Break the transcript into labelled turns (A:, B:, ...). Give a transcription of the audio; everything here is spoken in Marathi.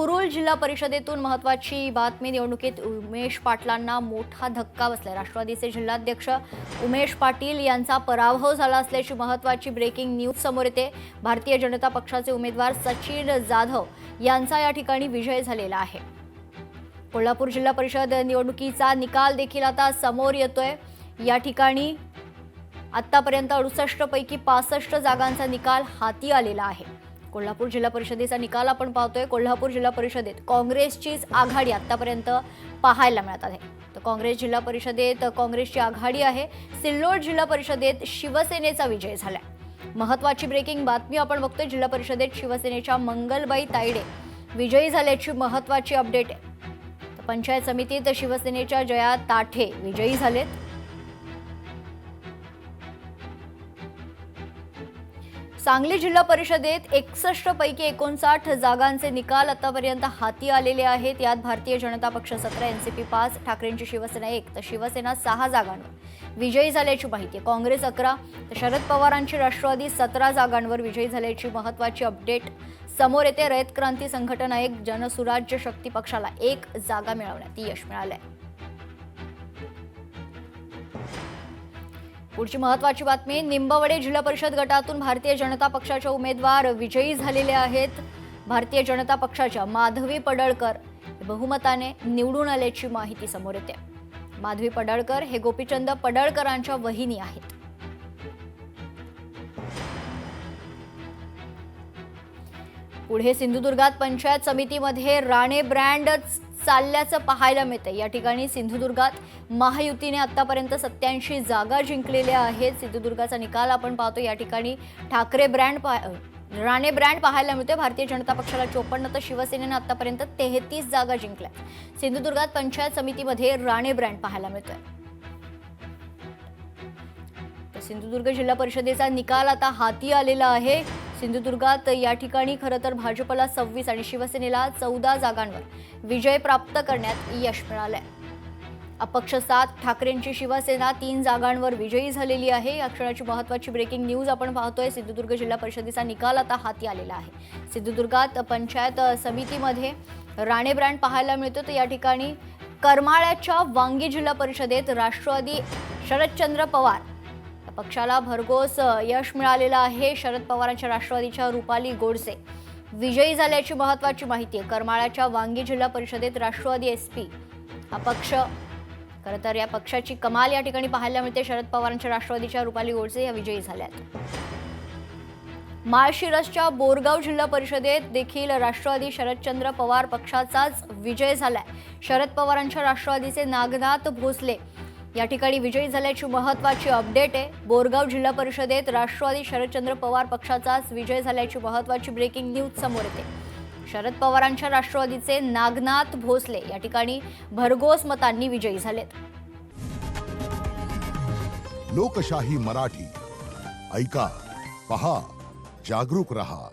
A: मुरुड जिल्हा परिषदेतून महत्त्वाची बातमी। निवडणुकीत उमेश पाटलांना मोठा धक्का बसलाय। राष्ट्रवादीचे जिल्हाध्यक्ष उमेश पाटील यांचा पराभव झाला असल्याची महत्त्वाची ब्रेकिंग न्यूज समोर येते। भारतीय जनता पक्षाचे उमेदवार सचिन जाधव यांचा या ठिकाणी विजय झालेला आहे। कोल्हापूर जिल्हा परिषद निवडणुकीचा निकाल देखील आता समोर येतोय। या ठिकाणी आतापर्यंत 68 पैकी 65 जागांचा निकाल हाती आलेला आहे। कोल्हापूर जिल्हा परिषदेचा निकाल आपण पाहतोय। कोल्हापूर जिल्हा परिषदेत काँग्रेसचीच आघाडी आतापर्यंत पाहायला मिळत आहे। तर काँग्रेस जिल्हा परिषदेत काँग्रेसची आघाडी आहे। सिल्लोड जिल्हा परिषदेत शिवसेनेचा विजय झालाय। महत्त्वाची ब्रेकिंग बातमी आपण बघतोय। जिल्हा परिषदेत शिवसेनेच्या मंगलबाई तायडे विजयी झाल्याची महत्त्वाची अपडेट आहे। तर पंचायत समितीत शिवसेनेच्या जया ताठे विजयी झालेत। सांगली जिल्हा परिषदेत 61 पैकी 59 जागांचे निकाल आतापर्यंत हाती आलेले आहेत। यात भारतीय जनता पक्ष 17, एनसीपी 5, ठाकरेंची शिवसेना 1 तर शिवसेना 6 जागांवर विजयी झाल्याची माहिती आहे। काँग्रेस 11 तर शरद पवारांची राष्ट्रवादी 17 जागांवर विजयी झाल्याची महत्त्वाची अपडेट समोर येते। रयत क्रांती संघटना 1, जनसुराज्य शक्ती पक्षाला 1 जागा मिळवण्यात यश मिळालंय। पुढची महत्त्वाची बातमी। निंबवडे जिल्हा परिषद गटातून भारतीय जनता पक्षाचे उमेदवार विजयी झालेले आहेत। भारतीय जनता पक्षाच्या माधवी पडळकर बहुमताने निवडून आल्याची माहिती समोर येते। माधवी पडळकर हे गोपीचंद पडळकरांच्या वहिनी आहेत। पुढे सिंधुदुर्गात पंचायत समितीमध्ये राणे ब्रँड चालल्याचं पाहायला मिळतं। या ठिकाणी सिंधुदुर्गात महायुतीने आतापर्यंत 87 जागा जिंकलेल्या आहेत। सिंधुदुर्गाचा निकाल आपण पाहतो। या ठिकाणी ठाकरे ब्रँड राणे ब्रँड पाहायला मिळते। भारतीय जनता पक्षाला 54 तर शिवसेनेने आतापर्यंत 33 जागा जिंकल्या। सिंधुदुर्गात पंचायत समितीमध्ये राणे ब्रँड पाहायला मिळतोय। तर सिंधुदुर्ग जिल्हा परिषदेचा निकाल आता हाती आलेला आहे। सिंधुदुर्गात या ठिकाणी खरं तर भाजपला 26 आणि शिवसेनेला 14 जागांवर विजय प्राप्त करण्यात यश मिळालंय। अपक्ष 7, ठाकरेंची शिवसेना 3 जागांवर विजयी झालेली आहे। या क्षणाची महत्त्वाची ब्रेकिंग न्यूज आपण पाहतोय। सिंधुदुर्ग जिल्हा परिषदेचा निकाल आता हाती आलेला आहे। सिंधुदुर्गात पंचायत समितीमध्ये राणे ब्रँड पाहायला मिळतो। तर या ठिकाणी करमाळ्याच्या वांगी जिल्हा परिषदेत राष्ट्रवादी शरदचंद्र पवार पक्षाला भरघोस यश मिळालेलं आहे। शरद पवारांच्या राष्ट्रवादीच्या रुपाली गोडसे विजयी झाल्याची महत्त्वाची माहिती आहे। करमाळ्याच्या वांगी जिल्हा परिषदेत राष्ट्रवादी एसपी हा पक्ष खरं तर या पक्षाची कमाल या ठिकाणी पाहायला मिळते। शरद पवारांच्या राष्ट्रवादीच्या रुपाली गोडसे या विजयी झाल्यात। माळशिरसच्या बोरगाव जिल्हा परिषदेत देखील राष्ट्रवादी शरदचंद्र पवार पक्षाचाच विजय झालाय। शरद पवारांच्या राष्ट्रवादीचे नागनाथ भोसले या ठिकाणी विजयी झाल्याची महत्त्वाची अपडेट आहे। बोरगाव जिल्हा परिषदेत राष्ट्रवादी शरदचंद्र पवार पक्षाचाच विजय झाल्याची महत्त्वाची ब्रेकिंग न्यूज समोर येते। शरद पवारांच्या राष्ट्रवादीचे नागनाथ भोसले या ठिकाणी भरघोस मतांनी विजयी झालेत।
B: लोकशाही मराठी ऐका, पहा, जागरूक रहा।